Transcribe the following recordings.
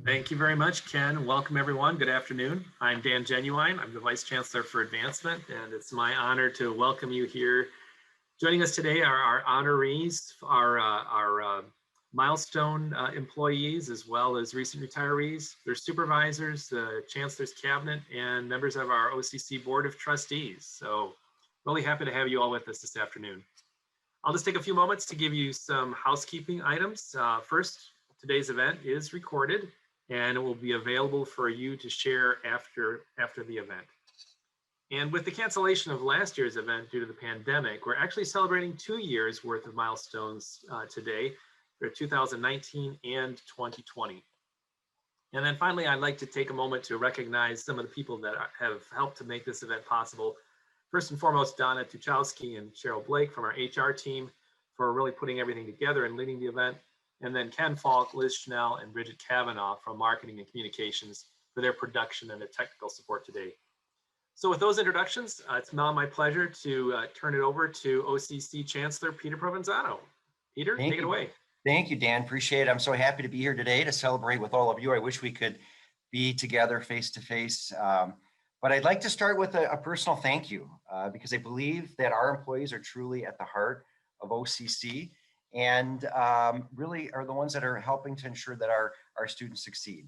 Thank you very much, Ken. Welcome, everyone. Good afternoon. I'm Dan Genuine. I'm the Vice Chancellor for Advancement, and it's my honor to welcome you here. Joining us today are our honorees, our milestone employees, as well as recent retirees, their supervisors, the Chancellor's Cabinet, and members of our OCC Board of Trustees. So really happy to have you all with us this afternoon. I'll just take a few moments to give you some housekeeping items. First, today's event is recorded and it will be available for you to share after the event. And with the cancellation of last year's event due to the pandemic, we're actually celebrating 2 years worth of milestones today for 2019 and 2020. And then finally, I'd like to take a moment to recognize some of the people that have helped to make this event possible. First and foremost, Donna Tuchowski and Cheryl Blake from our HR team for really putting everything together and leading the event. And then Ken Falk, Liz Schnell, and Bridget Kavanaugh from Marketing and Communications for their production and their technical support today. So with those introductions, it's now my pleasure to turn it over to OCC Chancellor Peter Provenzano. Peter, take it away. Thank you, Dan. Appreciate it. I'm so happy to be here today to celebrate with all of you. I wish we could be together face to face. But I'd like to start with a personal thank you because I believe that our employees are truly at the heart of OCC and really are the ones that are helping to ensure that our students succeed.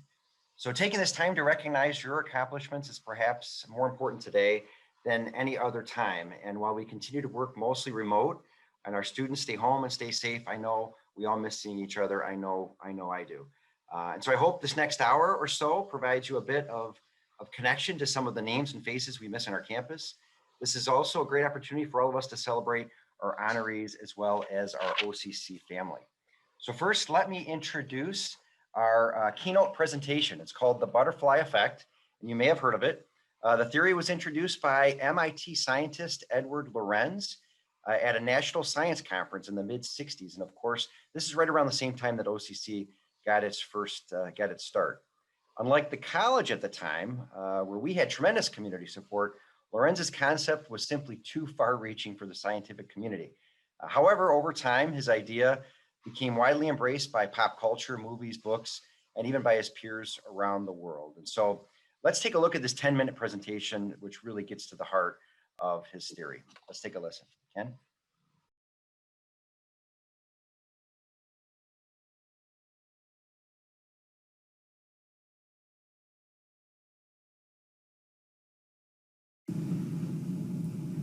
So taking this time to recognize your accomplishments is perhaps more important today than any other time. And while we continue to work mostly remote and our students stay home and stay safe, I know we all miss seeing each other. I know I do. And so I hope this next hour or so provides you a bit of connection to some of the names and faces we miss on our campus. This is also a great opportunity for all of us to celebrate our honorees as well as our OCC family. So first, let me introduce our keynote presentation. It's called The Butterfly Effect, and you may have heard of it. The theory was introduced by MIT scientist Edward Lorenz at a national science conference in the mid-60s. And of course, this is right around the same time that OCC got its start. Unlike the college at the time, where we had tremendous community support, Lorenz's concept was simply too far-reaching for the scientific community. However, over time, his idea became widely embraced by pop culture, movies, books, and even by his peers around the world. And so let's take a look at this 10-minute presentation, which really gets to the heart of his theory. Let's take a listen. Ken?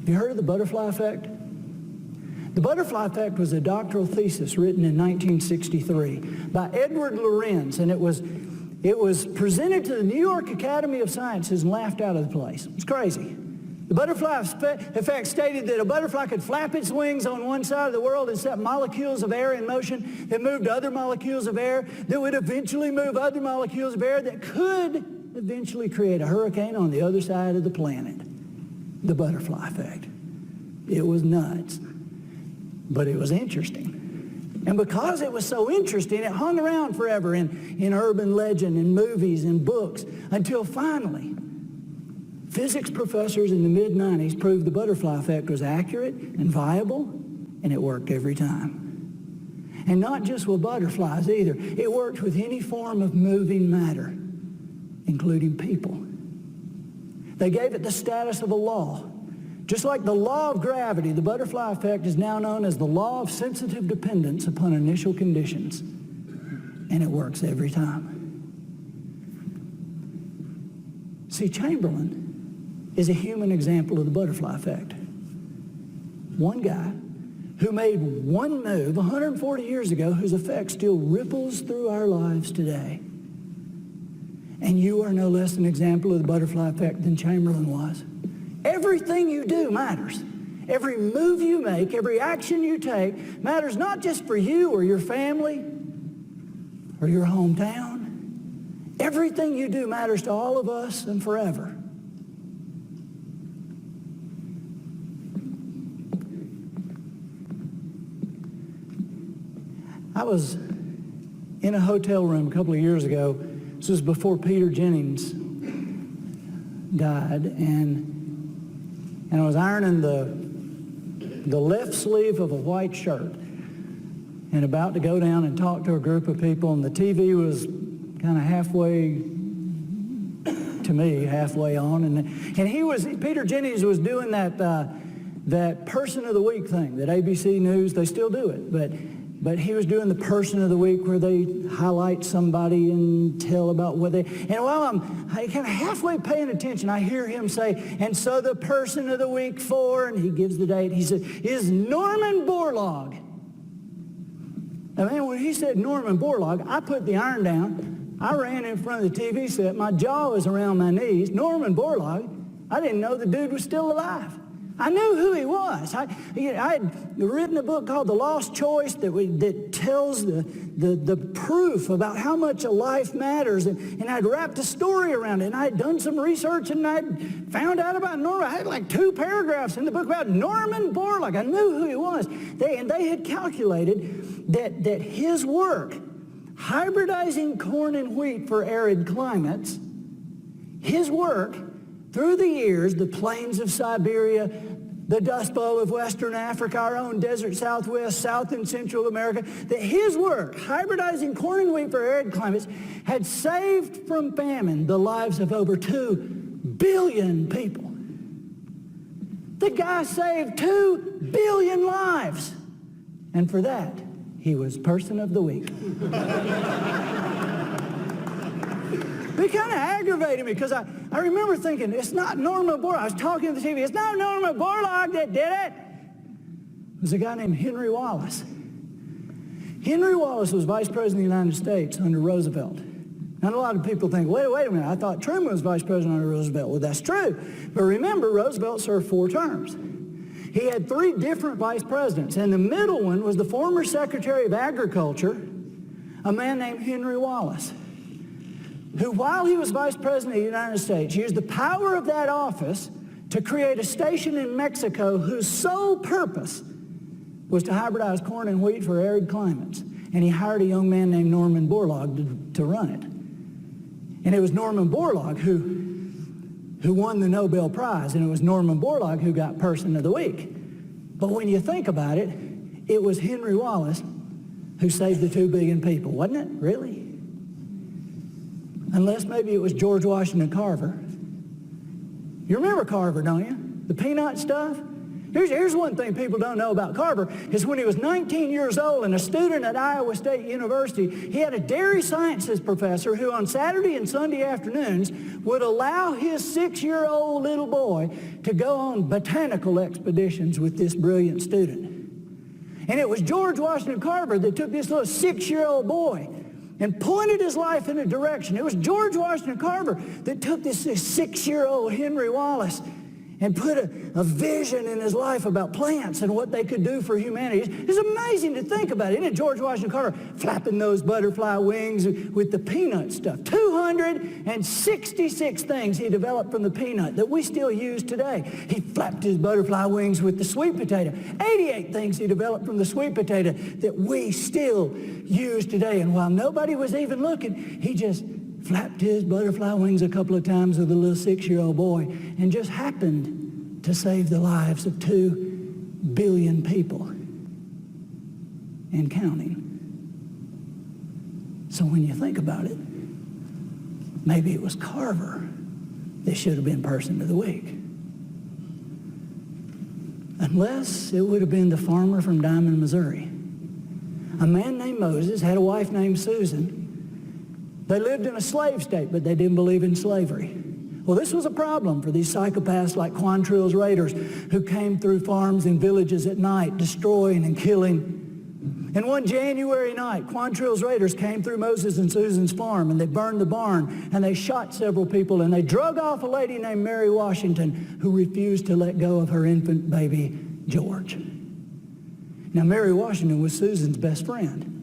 You heard of the butterfly effect? The butterfly effect was a doctoral thesis written in 1963 by Edward Lorenz, and it was presented to the New York Academy of Sciences and laughed out of the place. It's crazy. The butterfly effect stated that a butterfly could flap its wings on one side of the world and set molecules of air in motion that moved other molecules of air that would eventually move other molecules of air that could eventually create a hurricane on the other side of the planet. The butterfly effect. It was nuts, but it was interesting. And because it was so interesting, it hung around forever in urban legend and movies and books until finally, physics professors in the mid-90s proved the butterfly effect was accurate and viable, and it worked every time. And not just with butterflies either. It worked with any form of moving matter, including people. They gave it the status of a law. Just like the law of gravity, the butterfly effect is now known as the law of sensitive dependence upon initial conditions. And it works every time. See, Chamberlain is a human example of the butterfly effect. One guy who made one move 140 years ago whose effect still ripples through our lives today. And you are no less an example of the butterfly effect than Chamberlain was. Everything you do matters. Every move you make, every action you take matters not just for you or your family or your hometown. Everything you do matters to all of us and forever. I was in a hotel room a couple of years ago. This was before Peter Jennings died, and I was ironing the left sleeve of a white shirt and about to go down and talk to a group of people, and the TV was kind of halfway, to me, halfway on. And Peter Jennings was doing that Person of the Week thing that ABC News, they still do it, but he was doing the Person of the Week where they highlight somebody and tell about what they, and while I'm kind of halfway paying attention, I hear him say, and so the Person of the Week for, and he gives the date, he said, is Norman Borlaug. Now, man, when he said Norman Borlaug, I put the iron down, I ran in front of the TV set, my jaw was around my knees. Norman Borlaug, I didn't know the dude was still alive. I knew who he was. I had written a book called The Lost Choice that tells the proof about how much a life matters, and I'd wrapped a story around it, and I had done some research, and I'd found out about Norman. I had like 2 paragraphs in the book about Norman Borlaug. I knew who he was. They had calculated that his work, hybridizing corn and wheat for arid climates, his work through the years, the plains of Siberia, the Dust Bowl of Western Africa, our own desert Southwest, South and Central America, that his work, hybridizing corn and wheat for arid climates, had saved from famine the lives of over 2 billion people. The guy saved 2 billion lives. And for that, he was Person of the Week. It kind of aggravated me because I remember thinking, it's not Norman Borlaug. I was talking to the TV. It's not Norman Borlaug that did it. It was a guy named Henry Wallace. Henry Wallace was Vice President of the United States under Roosevelt. Now, a lot of people think, wait a minute, I thought Truman was Vice President under Roosevelt. Well, that's true. But remember, Roosevelt served 4 terms. He had 3 different vice presidents, and the middle one was the former Secretary of Agriculture, a man named Henry Wallace, who, while he was Vice President of the United States, used the power of that office to create a station in Mexico whose sole purpose was to hybridize corn and wheat for arid climates. And he hired a young man named Norman Borlaug to run it. And it was Norman Borlaug who won the Nobel Prize, and it was Norman Borlaug who got Person of the Week. But when you think about it, it was Henry Wallace who saved the 2 billion people, wasn't it? Really? Unless maybe it was George Washington Carver. You remember Carver, don't you? The peanut stuff? Here's one thing people don't know about Carver, is when he was 19 years old and a student at Iowa State University, he had a dairy sciences professor who on Saturday and Sunday afternoons would allow his 6-year-old little boy to go on botanical expeditions with this brilliant student. And it was George Washington Carver that took this little 6-year-old boy and pointed his life in a direction. It was George Washington Carver that took this 6-year-old Henry Wallace and put a vision in his life about plants and what they could do for humanity. It's amazing to think about it. Isn't it George Washington Carver flapping those butterfly wings with the peanut stuff? 266 things he developed from the peanut that we still use today. He flapped his butterfly wings with the sweet potato. 88 things he developed from the sweet potato that we still use today. And while nobody was even looking, he just flapped his butterfly wings a couple of times with a little 6-year-old boy and just happened to save the lives of 2 billion people and counting. So when you think about it, maybe it was Carver that should have been Person of the Week. Unless it would have been the farmer from Diamond, Missouri. A man named Moses had a wife named Susan. They lived in a slave state, but they didn't believe in slavery. Well, this was a problem for these psychopaths like Quantrill's raiders who came through farms and villages at night, destroying and killing. And one January night, Quantrill's raiders came through Moses and Susan's farm, and they burned the barn, and they shot several people, and they drug off a lady named Mary Washington who refused to let go of her infant baby, George. Now, Mary Washington was Susan's best friend.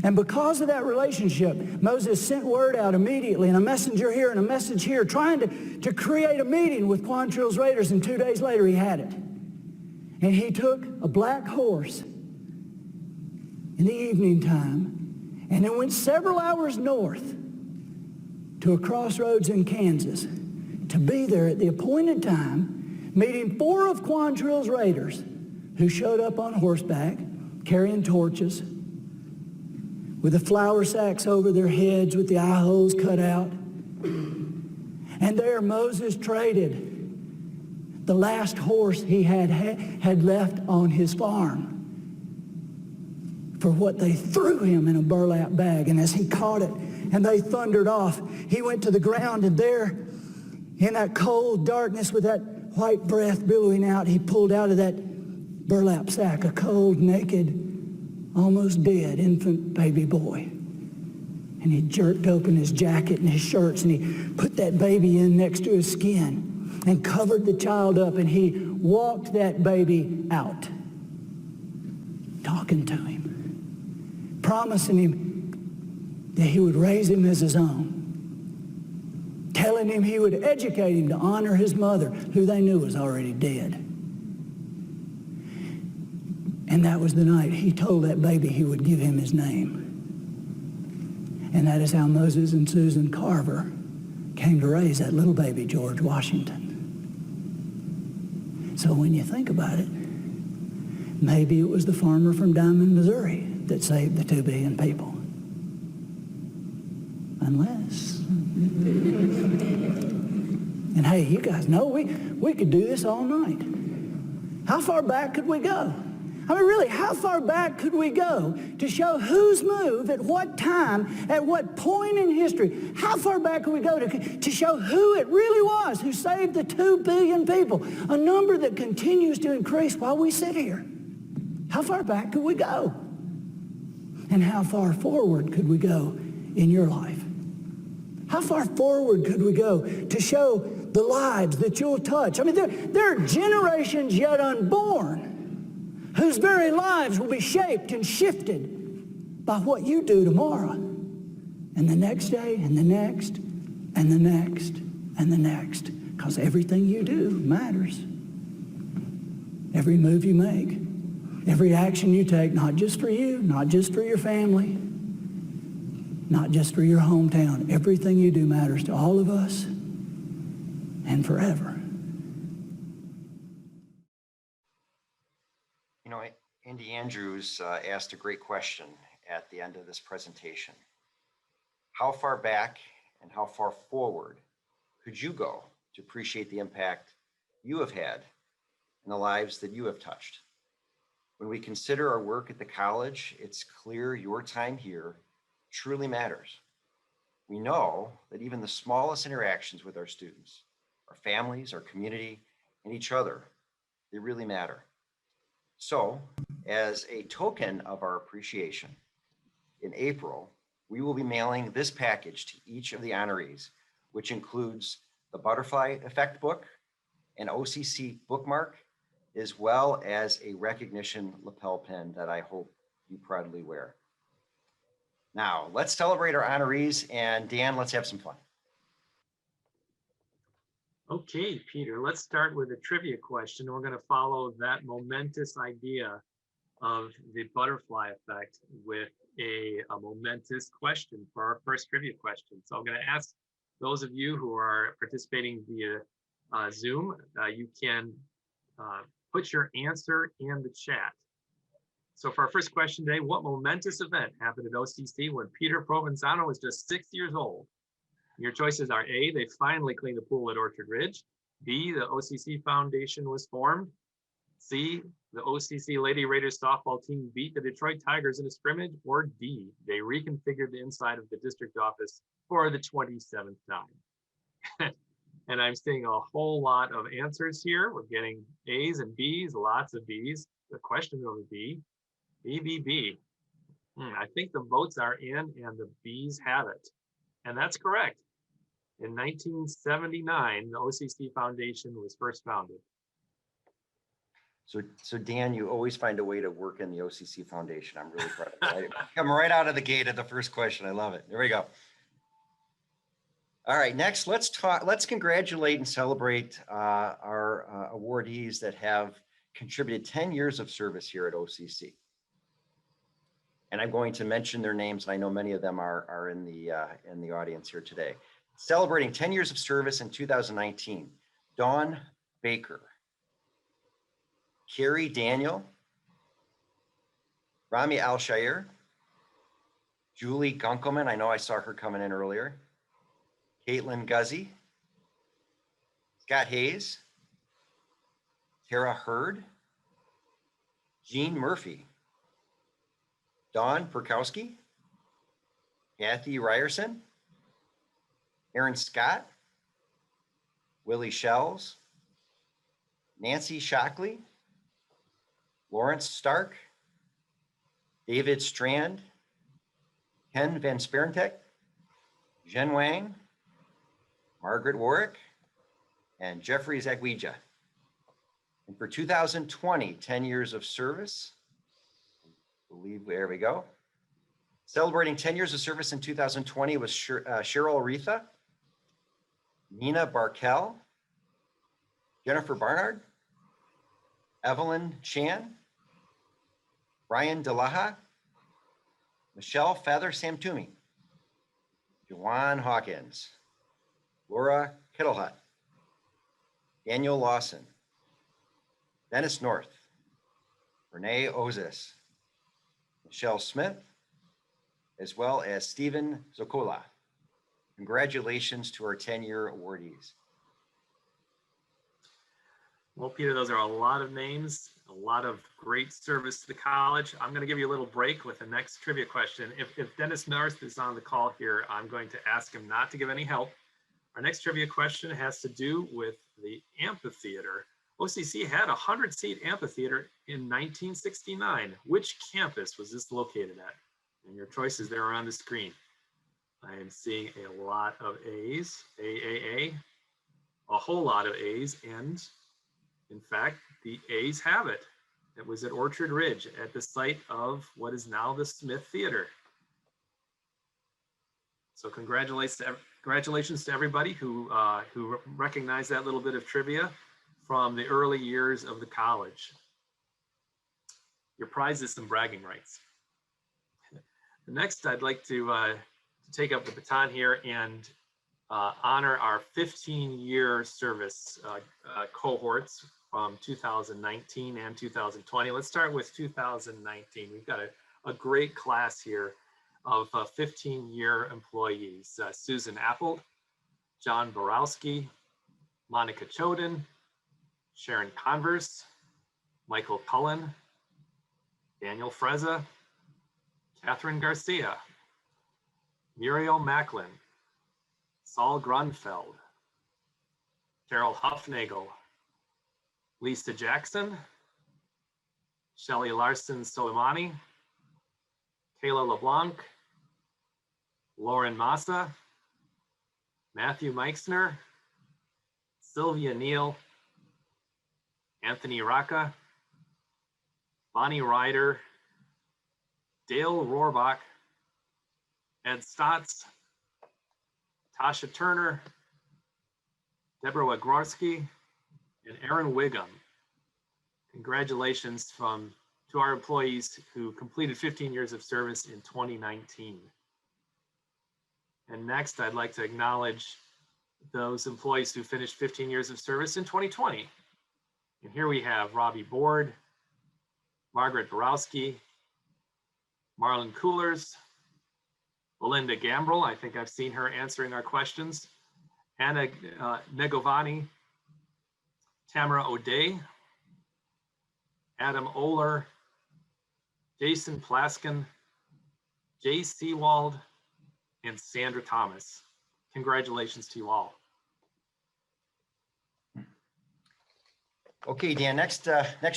And because of that relationship, Moses sent word out immediately, and a messenger here and a message here, trying to create a meeting with Quantrill's raiders, and 2 days later he had it. And he took a black horse in the evening time, and then went several hours north to a crossroads in Kansas to be there at the appointed time, meeting 4 of Quantrill's raiders who showed up on horseback, carrying torches, with the flour sacks over their heads with the eye holes cut out. And there Moses traded the last horse he had left on his farm for what they threw him in a burlap bag. And as he caught it and they thundered off, he went to the ground, and there in that cold darkness with that white breath billowing out, he pulled out of that burlap sack a cold, naked, almost dead infant baby boy. And he jerked open his jacket and his shirts, and he put that baby in next to his skin and covered the child up, and he walked that baby out, talking to him, promising him that he would raise him as his own, telling him he would educate him to honor his mother, who they knew was already dead. And that was the night he told that baby he would give him his name. And that is how Moses and Susan Carver came to raise that little baby, George Washington. So when you think about it, maybe it was the farmer from Diamond, Missouri that saved the 2 billion people. Unless. And hey, you guys know we could do this all night. How far back could we go? I mean, really, how far back could we go to show whose move, at what time, at what point in history? How far back could we go to show who it really was who saved the 2 billion people, a number that continues to increase while we sit here? How far back could we go? And how far forward could we go in your life? How far forward could we go to show the lives that you'll touch? I mean, there are generations yet unborn whose very lives will be shaped and shifted by what you do tomorrow, and the next day, and the next, and the next, and the next, because everything you do matters. Every move you make, every action you take, not just for you, not just for your family, not just for your hometown. Everything you do matters to all of us and forever. You know, Andy Andrews asked a great question at the end of this presentation. How far back and how far forward could you go to appreciate the impact you have had and the lives that you have touched? When we consider our work at the college, it's clear your time here truly matters. We know that even the smallest interactions with our students, our families, our community, and each other, they really matter. So, as a token of our appreciation, in April, we will be mailing this package to each of the honorees, which includes the Butterfly Effect book, an OCC bookmark, as well as a recognition lapel pin that I hope you proudly wear. Now, let's celebrate our honorees, and Dan, let's have some fun. Okay, Peter, let's start with a trivia question. We're going to follow that momentous idea of the butterfly effect with a momentous question for our first trivia question. So I'm going to ask those of you who are participating via Zoom, you can put your answer in the chat. So for our first question today, what momentous event happened at OCC when Peter Provenzano was just 6 years old? Your choices are A, they finally cleaned the pool at Orchard Ridge. B, the OCC Foundation was formed. C, the OCC Lady Raiders softball team beat the Detroit Tigers in a scrimmage. Or D, they reconfigured the inside of the district office for the 27th time. And I'm seeing a whole lot of answers here. We're getting A's and B's, lots of B's. The question will be B, B, B. I think the votes are in and the B's have it. And that's correct. In 1979, the OCC Foundation was first founded. So Dan, you always find a way to work in the OCC Foundation. I'm really proud of you. Come right out of the gate at the first question. I love it. There we go. All right, next, let's congratulate and celebrate our awardees that have contributed 10 years of service here at OCC. And I'm going to mention their names, and I know many of them are in the audience here today. Celebrating 10 years of service in 2019, Dawn Baker, Carrie Daniel, Rami Al-Shair, Julie Gunkelman, I know I saw her coming in earlier. Caitlin Guzzi, Scott Hayes, Tara Hurd, Jean Murphy, Dawn Perkowski, Kathy Ryerson, Aaron Scott, Willie Shells, Nancy Shockley, Lawrence Stark, David Strand, Ken Van Sperentek, Jen Wang, Margaret Warwick, and Jeffrey Zagwija. And for 2020, 10 years of service, there we go. Celebrating 10 years of service in 2020 was Cheryl Aretha, Nina Barkel, Jennifer Barnard, Evelyn Chan, Brian Delaha, Michelle Feather Samtumi, Juwan Hawkins, Laura Kittlehut, Daniel Lawson, Dennis North, Renee Ozis, Michelle Smith, as well as Stephen Zokola. Congratulations to our 10-year awardees. Well, Peter, those are a lot of names, a lot of great service to the college. I'm going to give you a little break with the next trivia question. If Dennis North is on the call here, I'm going to ask him not to give any help. Our next trivia question has to do with the amphitheater. OCC had a 100-seat amphitheater in 1969. Which campus was this located at? And your choices there are on the screen. I am seeing a lot of A's, a whole lot of A's, and in fact, the A's have it. It was at Orchard Ridge at the site of what is now the Smith Theater. So congratulations to everybody who recognized that little bit of trivia from the early years of the college. Your prize is some bragging rights. Next, I'd like to take up the baton here and honor our 15-year service cohorts from 2019 and 2020. Let's start with 2019. We've got a great class here of 15-year employees. Susan Apple, John Borowski, Monica Choden, Sharon Converse, Michael Cullen, Daniel Freza, Catherine Garcia, Muriel Macklin, Saul Grunfeld, Carol Huffnagel, Lisa Jackson, Shelley Larson Soleimani, Kayla LeBlanc, Lauren Massa, Matthew Meixner, Sylvia Neal, Anthony Rocca, Bonnie Ryder, Dale Rohrbach, Ed Stotts, Tasha Turner, Deborah Wagorski, and Aaron Wiggum. Congratulations to our employees who completed 15 years of service in 2019. And next, I'd like to acknowledge those employees who finished 15 years of service in 2020. And here we have Robbie Board, Margaret Borowski, Marlon Coolers, Belinda Gambrel, I think I've seen her answering our questions, Anna Negovani, Tamara O'Day, Adam Oler, Jason Plaskin, Jay Seawald, and Sandra Thomas. Congratulations to you all. Okay, Dan, next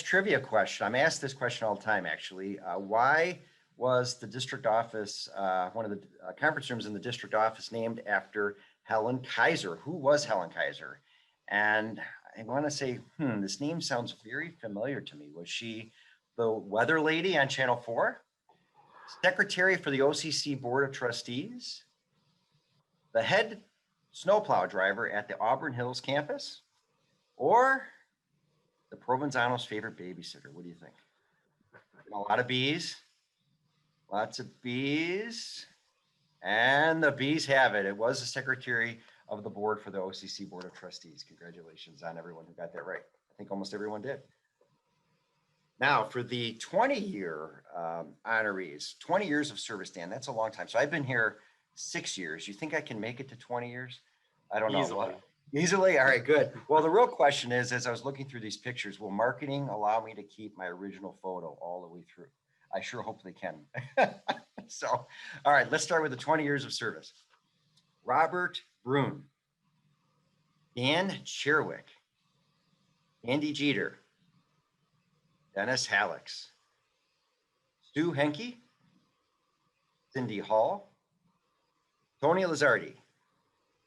trivia question. I'm asked this question all the time, actually. Why was the district office, one of the conference rooms in the district office, named after Helen Kaiser? Who was Helen Kaiser? And I want to say, this name sounds very familiar to me. Was she the weather lady on Channel 4? Secretary for the OCC Board of Trustees? The head snowplow driver at the Auburn Hills campus? Or the Provenzano's favorite babysitter? What do you think? A lot of B's. Lots of B's. And the B's have it. It was the secretary of the board for the OCC Board of Trustees. Congratulations on everyone who got that right. I think almost everyone did. Now for the 20-year honorees, 20 years of service, Dan, that's a long time. So I've been here 6 years. You think I can make it to 20 years? I don't know. Easily. Easily? All right, good. Well, the real question is, as I was looking through these pictures, will marketing allow me to keep my original photo all the way through? I sure hope they can. So, all right, let's start with the 20 years of service. Robert Brune, Dan Cherwick, Andy Jeter, Dennis Hallex, Stu Henke, Cindy Hall, Tony Lizardi,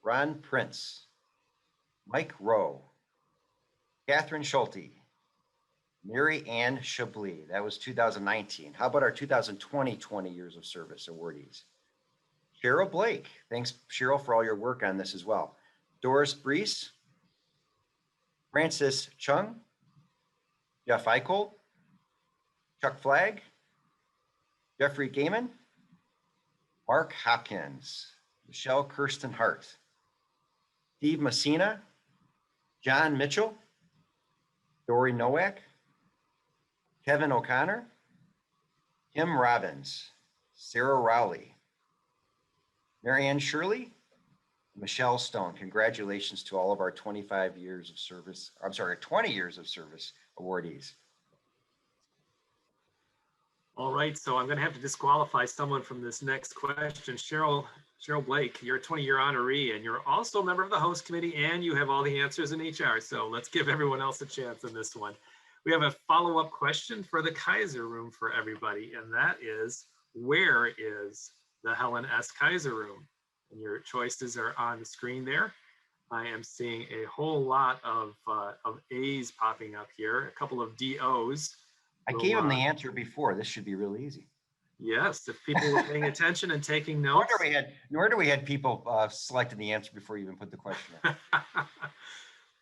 Ron Prince, Mike Rowe, Catherine Schulte, Mary Ann Chablis. That was 2019. How about our 2020 20 years of service awardees? Cheryl Blake. Thanks, Cheryl, for all your work on this as well. Doris Brees, Francis Chung, Jeff Eichel, Chuck Flagg, Jeffrey Gaiman, Mark Hopkins, Michelle Kirsten Hart, Steve Messina, John Mitchell, Dory Nowak, Kevin O'Connor, Kim Robbins, Sarah Rowley, Marianne Shirley, Michelle Stone. Congratulations to all of our 25 years of service, I'm sorry, 20 years of service awardees. All right, so I'm going to have to disqualify someone from this next question. Cheryl Blake, you're a 20-year honoree, and you're also a member of the host committee, and you have all the answers in HR. So let's give everyone else a chance in this one. We have a follow-up question for the Kaiser Room for everybody, and that is, where is the Helen S. Kaiser Room? And your choices are on the screen there. I am seeing a whole lot of A's popping up here, a couple of DOs. I gave him the answer before. This should be really easy. Yes, if people were paying attention and taking notes. No wonder we had people selecting the answer before you even put the question in.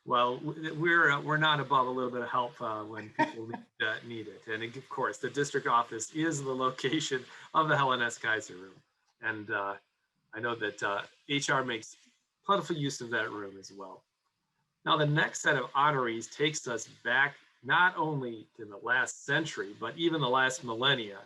Well, we're not above a little bit of help when people need it. And of course, the district office is the location of the Helen S. Kaiser Room. And I know that HR makes plentiful use of that room as well. Now, the next set of honorees takes us back not only to the last century, but even the last millennia.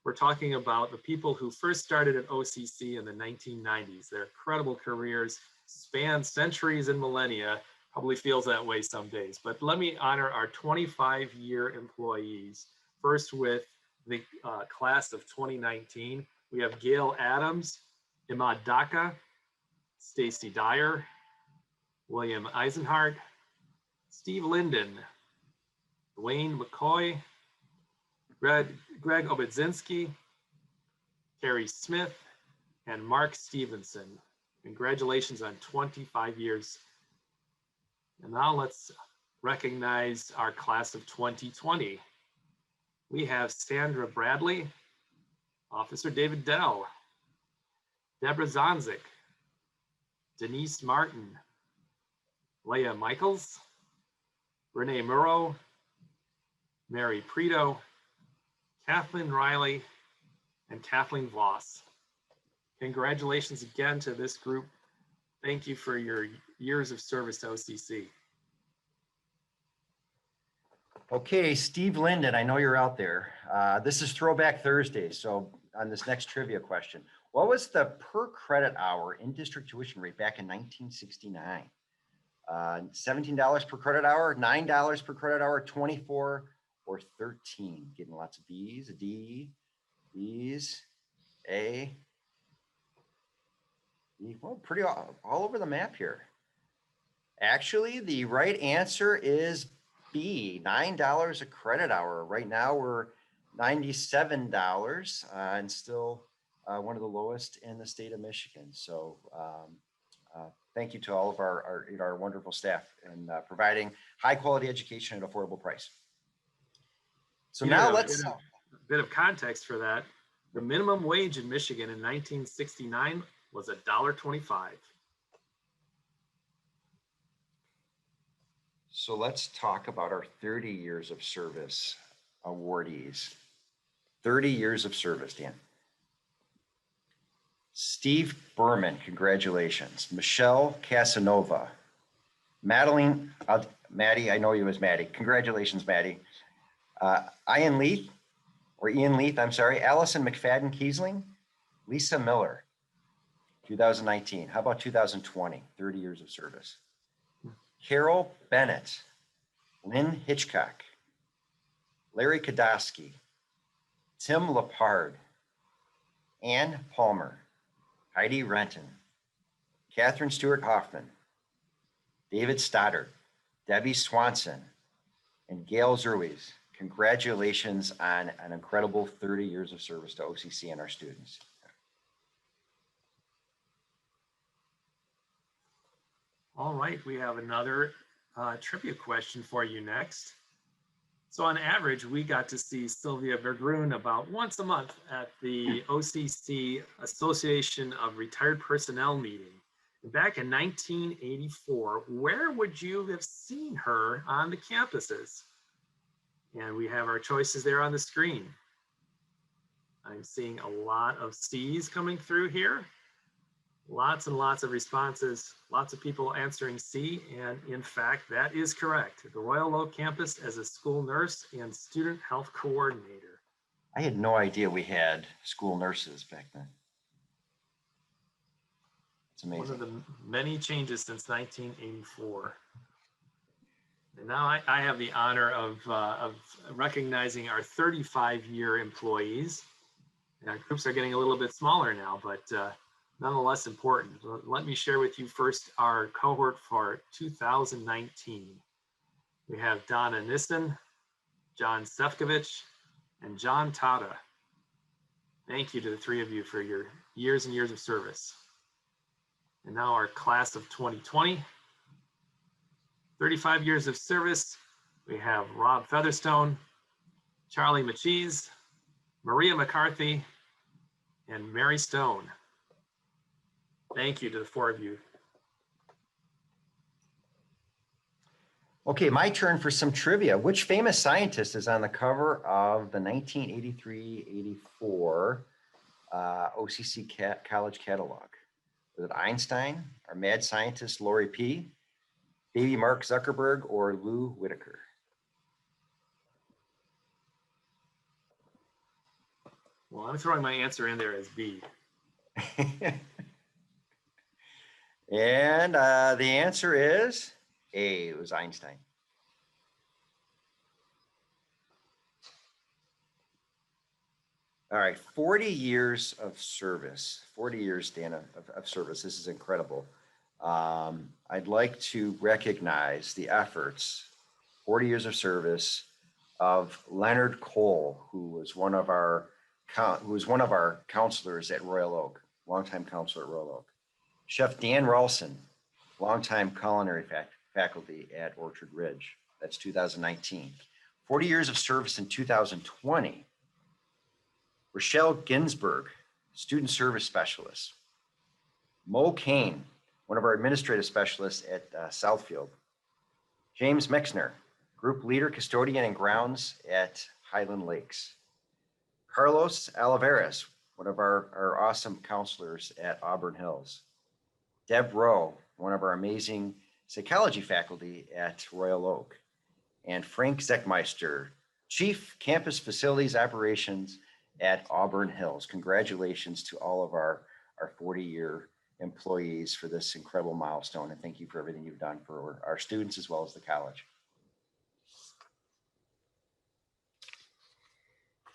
We're talking about the people who first started at OCC in the 1990s. Their incredible careers span centuries and millennia. Probably feels that way some days. But let me honor our 25-year employees. First with the class of 2019. We have Gail Adams, Imad Daka, Stacy Dyer, William Eisenhart, Steve Linden, Dwayne McCoy, Greg Obedzinski, Terry Smith, and Mark Stevenson. Congratulations on 25 years. And now let's recognize our class of 2020. We have Sandra Bradley, Officer David Dell, Deborah Zonzik, Denise Martin, Leah Michaels, Renee Murrow, Mary Preto, Kathleen Riley, and Kathleen Voss. Congratulations again to this group. Thank you for your years of service to OCC. Okay, Steve Linden, I know you're out there. This is Throwback Thursday, so on this next trivia question, what was the per credit hour in district tuition rate back in 1969? $17 per credit hour, $9 per credit hour, 24 or 13? Getting lots of B's, a D, B's, A. Well, pretty all over the map here. Actually, the right answer is B, $9 a credit hour. Right now we're $97 and still one of the lowest in the state of Michigan. So thank you to all of our wonderful staff in providing high quality education at affordable price. So now let's a bit of context for that. The minimum wage in Michigan in 1969 was $1.25. So let's talk about our 30 years of service awardees. 30 years of service, Dan. Steve Berman, congratulations. Michelle Casanova. Madeline, Maddie, I know you as Maddie. Congratulations, Maddie. Ian Leith, I'm sorry, Allison McFadden Kiesling, Lisa Miller, 2019. How about 2020, 30 years of service? Carol Bennett, Lynn Hitchcock, Larry Kodosky, Tim Lepard, Ann Palmer, Heidi Renton, Catherine Stewart Hoffman, David Stoddard, Debbie Swanson, and Gail Zerwees. Congratulations on an incredible 30 years of service to OCC and our students. All right, we have another trivia question for you next. So on average, we got to see Sylvia Bergrun about once a month at the OCC Association of Retired Personnel meeting. Back in 1984, where would you have seen her on the campuses? And we have our choices there on the screen. I'm seeing a lot of C's coming through here. Lots and lots of responses, lots of people answering C, and in fact, that is correct. The Royal Oak campus as a school nurse and student health coordinator. I had no idea we had school nurses back then. It's amazing. One of the many changes since 1984. And now I have the honor of recognizing our 35-year employees. And our groups are getting a little bit smaller now, but nonetheless important. Let me share with you first our cohort for 2019. We have Donna Nissen, John Sefcovic, and John Tata. Thank you to the three of you for your years and years of service. And now our class of 2020. 35 years of service. We have Rob Featherstone, Charlie Macheese, Maria McCarthy, and Mary Stone. Thank you to the four of you. Okay, my turn for some trivia. Which famous scientist is on the cover of the 1983-84 OCC college catalog? Was it Einstein, our mad scientist Lori P., baby Mark Zuckerberg, or Lou Whitaker? Well, I'm throwing my answer in there as B. And the answer is A, it was Einstein. All right, 40 years of service, 40 years, Dana, of service. This is incredible. I'd like to recognize the efforts, 40 years of service, of Leonard Cole, who was one of our counselors at Royal Oak, longtime counselor at Royal Oak. Chef Dan Ralston, longtime culinary faculty at Orchard Ridge. That's 2019. 40 years of service in 2020. Rochelle Ginsburg, student service specialist. Mo Kane, one of our administrative specialists at Southfield. James Mixner, group leader, custodian, and grounds at Highland Lakes. Carlos Olivares, one of our awesome counselors at Auburn Hills. Deb Rowe, one of our amazing psychology faculty at Royal Oak. And Frank Zeckmeister, Chief Campus Facilities Operations at Auburn Hills. Congratulations to all of our 40-year employees for this incredible milestone, and thank you for everything you've done for our students as well as the college.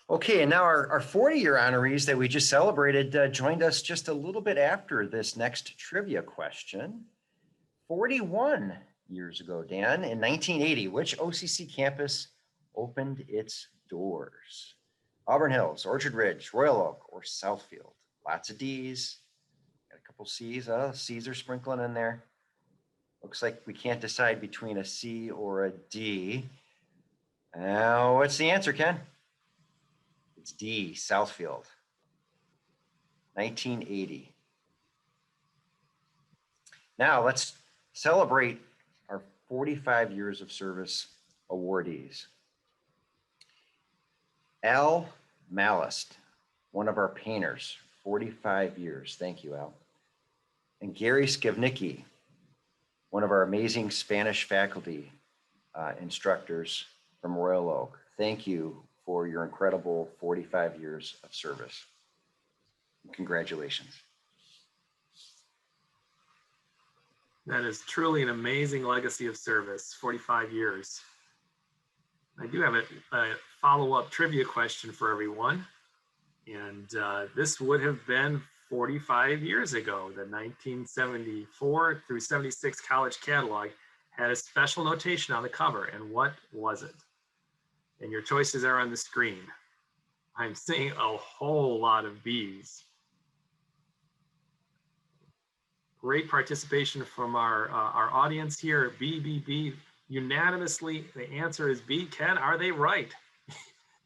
Okay, and now our 40-year honorees that we just celebrated joined us just a little bit after this next trivia question. 41 years ago, Dan, in 1980, which OCC campus opened its doors? Auburn Hills, Orchard Ridge, Royal Oak, or Southfield? Lots of D's, got a couple C's. C's are sprinkling in there. Looks like we can't decide between a C or a D. Now, what's the answer, Ken? It's D, Southfield, 1980. Now let's celebrate our 45 years of service awardees. Al Malist, one of our painters, 45 years. Thank you, Al. And Gary Skivnicki, one of our amazing Spanish faculty instructors from Royal Oak. thank you for your incredible 45 years of service. Congratulations. That is truly an amazing legacy of service, 45 years. I do have a follow-up trivia question for everyone. And this would have been 45 years ago. The 1974 through 76 college catalog had a special notation on the cover. And what was it? And your choices are on the screen. I'm seeing a whole lot of B's. Great participation from our audience here. B. Unanimously, the answer is B. Ken, are they right?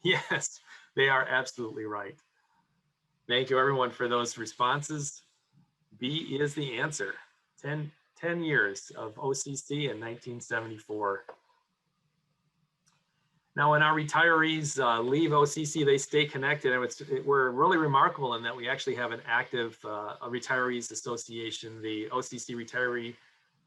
Yes, they are absolutely right. Thank you everyone for those responses. B is the answer. 10 years of OCC in 1974. Now, when our retirees leave OCC, they stay connected, and we're really remarkable in that we actually have an active retirees association, the OCC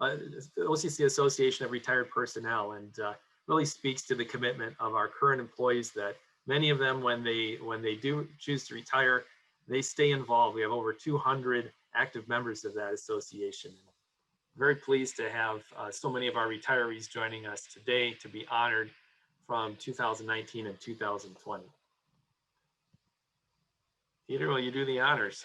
OCC Association of Retired Personnel, and really speaks to the commitment of our current employees that many of them, when they do choose to retire, they stay involved. We have over 200 active members of that association. Very pleased to have so many of our retirees joining us today to be honored from 2019 and 2020. Peter, will you do the honors?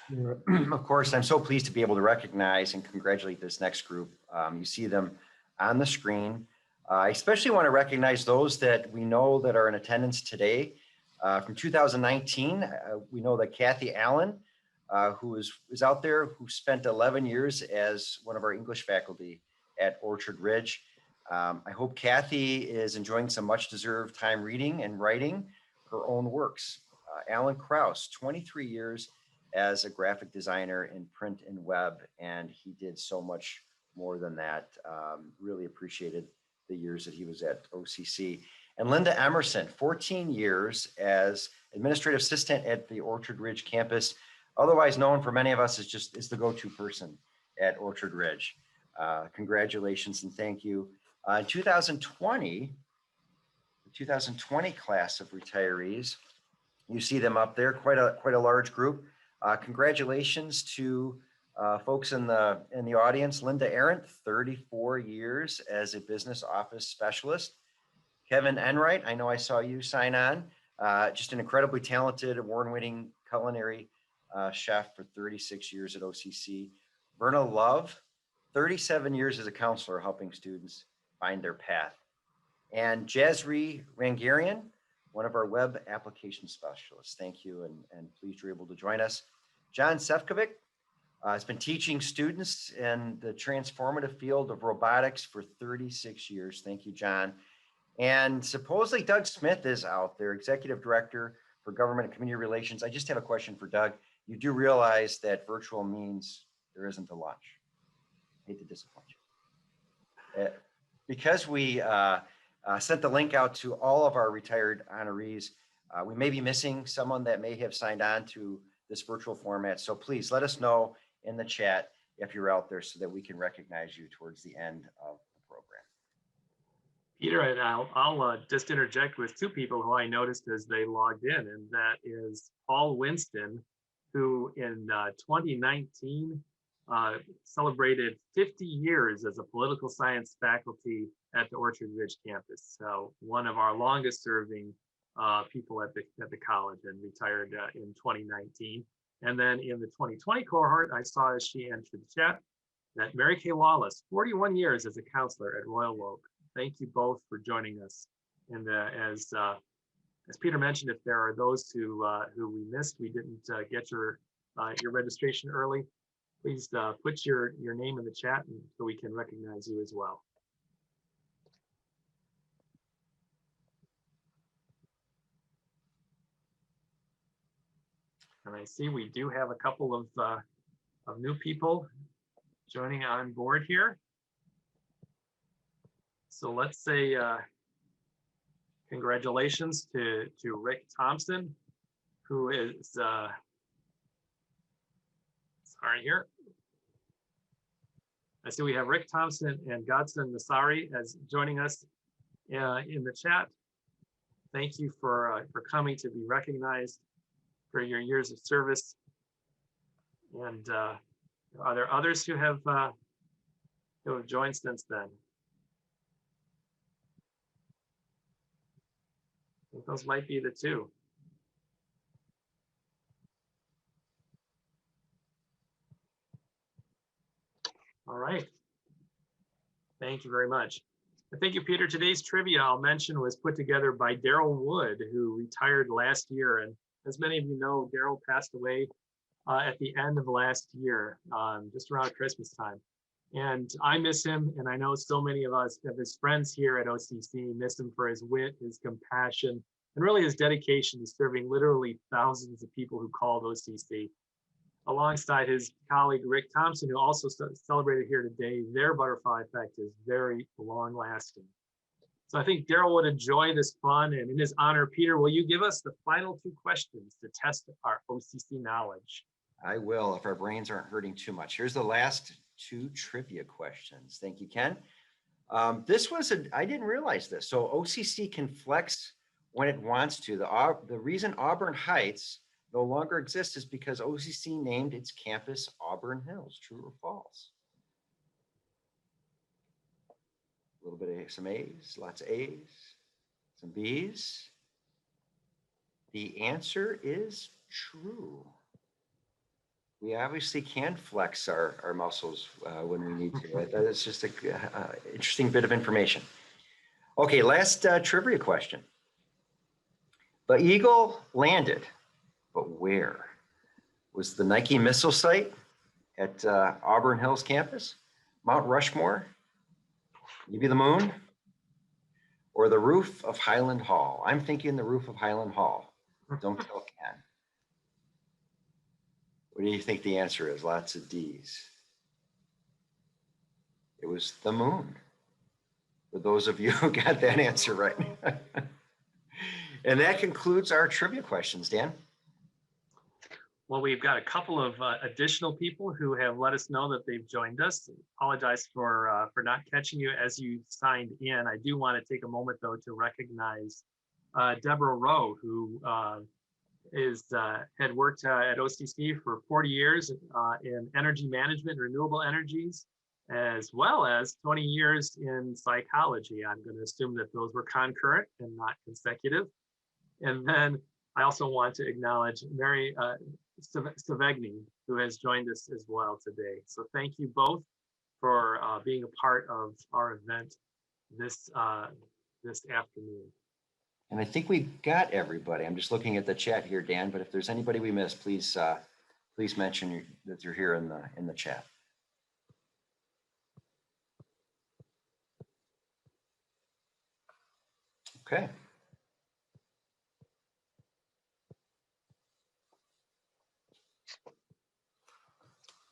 Of course, I'm so pleased to be able to recognize and congratulate this next group. You see them on the screen. I especially want to recognize those that we know that are in attendance today. From 2019, we know that Kathy Allen, who is out there, who spent 11 years as one of our English faculty at Orchard Ridge. I hope Kathy is enjoying some much deserved time reading and writing her own works. Alan Krause, 23 years as a graphic designer in print and web, and he did so much more than that. Really appreciated the years that he was at OCC. And Linda Emerson, 14 years as administrative assistant at the Orchard Ridge campus, otherwise known for many of us as the go-to person at Orchard Ridge. Congratulations and thank you. In 2020, the 2020 class of retirees, you see them up there, quite a large group. Congratulations to folks in the audience. Linda Arendt, 34 years as a business office specialist. Kevin Enright, I know I saw you sign on. Just an incredibly talented, award-winning culinary chef for 36 years at OCC. Verna Love, 37 years as a counselor helping students find their path. And Jazri Rangarian, one of our web application specialists. Thank you, and pleased you're able to join us. John Sefcovic has been teaching students in the transformative field of robotics for 36 years. Thank you, John. And supposedly Doug Smith is out there, Executive Director for Government and Community Relations. I just have a question for Doug. You do realize that virtual means there isn't a lunch. I hate to disappoint you. Because we sent the link out to all of our retired honorees, we may be missing someone that may have signed on to this virtual format. So please let us know in the chat if you're out there so that we can recognize you towards the end of the program. Peter, and I'll just interject with two people who I noticed as they logged in, and that is Paul Winston, who in 2019 celebrated 50 years as a political science faculty at the Orchard Ridge campus. So one of our longest serving people at the college, and retired in 2019. And then in the 2020 cohort, I saw as she entered the chat that Mary Kay Wallace, 41 years as a counselor at Royal Oak. Thank you both for joining us. And as Peter mentioned, if there are those who we missed, we didn't get your registration early, please put your name in the chat so we can recognize you as well. And I see we do have a couple of new people joining on board here. So let's say congratulations to Rick Thompson, who is sorry here. I see we have Rick Thompson and Godson Nasari as joining us in the chat. Thank you for coming to be recognized for your years of service. And are there others who have joined since then? I think those might be the two. All right. Thank you very much. Thank you, Peter. Today's trivia, I'll mention, was put together by Daryl Wood, who retired last year. And as many of you know, Daryl passed away at the end of last year, just around Christmas time. And I miss him, and I know so many of us, of his friends here at OCC, miss him for his wit, his compassion, and really his dedication to serving literally thousands of people who called OCC. Alongside his colleague, Rick Thompson, who also celebrated here today, their butterfly effect is very long lasting. So I think Daryl would enjoy this fun, and in his honor, Peter, will you give us the final two questions to test our OCC knowledge? I will, if our brains aren't hurting too much. Here's the last two trivia questions. Thank you, Ken. This was I didn't realize this. So OCC can flex when it wants to. The reason Auburn Heights no longer exists is because OCC named its campus Auburn Hills. True or false? A little bit of some A's, lots of A's, some B's. The answer is true. We obviously can flex our muscles when we need to. That's just an interesting bit of information. Okay, last trivia question. The Eagle landed, but where? Was the Nike missile site at Auburn Hills campus, Mount Rushmore, maybe the moon, or the roof of Highland Hall? I'm thinking the roof of Highland Hall. Don't tell Ken. What do you think the answer is? Lots of D's. It was the moon. For those of you who got that answer right. And that concludes our trivia questions, Dan. Well, we've got a couple of additional people who have let us know that they've joined us. Apologize for not catching you as you signed in. I do want to take a moment, though, to recognize Deborah Rowe, who had worked at OCC for 40 years in energy management, renewable energies, as well as 20 years in psychology. I'm going to assume that those were concurrent and not consecutive. And then I also want to acknowledge Mary Savegny, who has joined us as well today. So thank you both for being a part of our event this afternoon. And I think we got everybody. I'm just looking at the chat here, Dan, but if there's anybody we missed, please mention that you're here in the chat. Okay.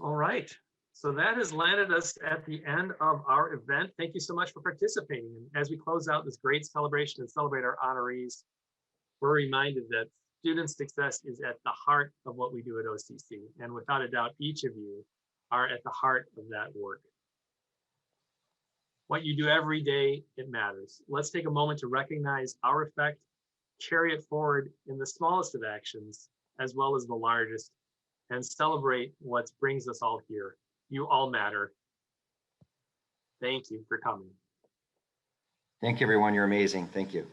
All right. So that has landed us at the end of our event. Thank you so much for participating. And as we close out this great celebration and celebrate our honorees, we're reminded that student success is at the heart of what we do at OCC. And without a doubt, each of you are at the heart of that work. What you do every day, it matters. Let's take a moment to recognize our effect, carry it forward in the smallest of actions, as well as the largest, and celebrate what brings us all here. You all matter. Thank you for coming. Thank you, everyone. You're amazing. Thank you.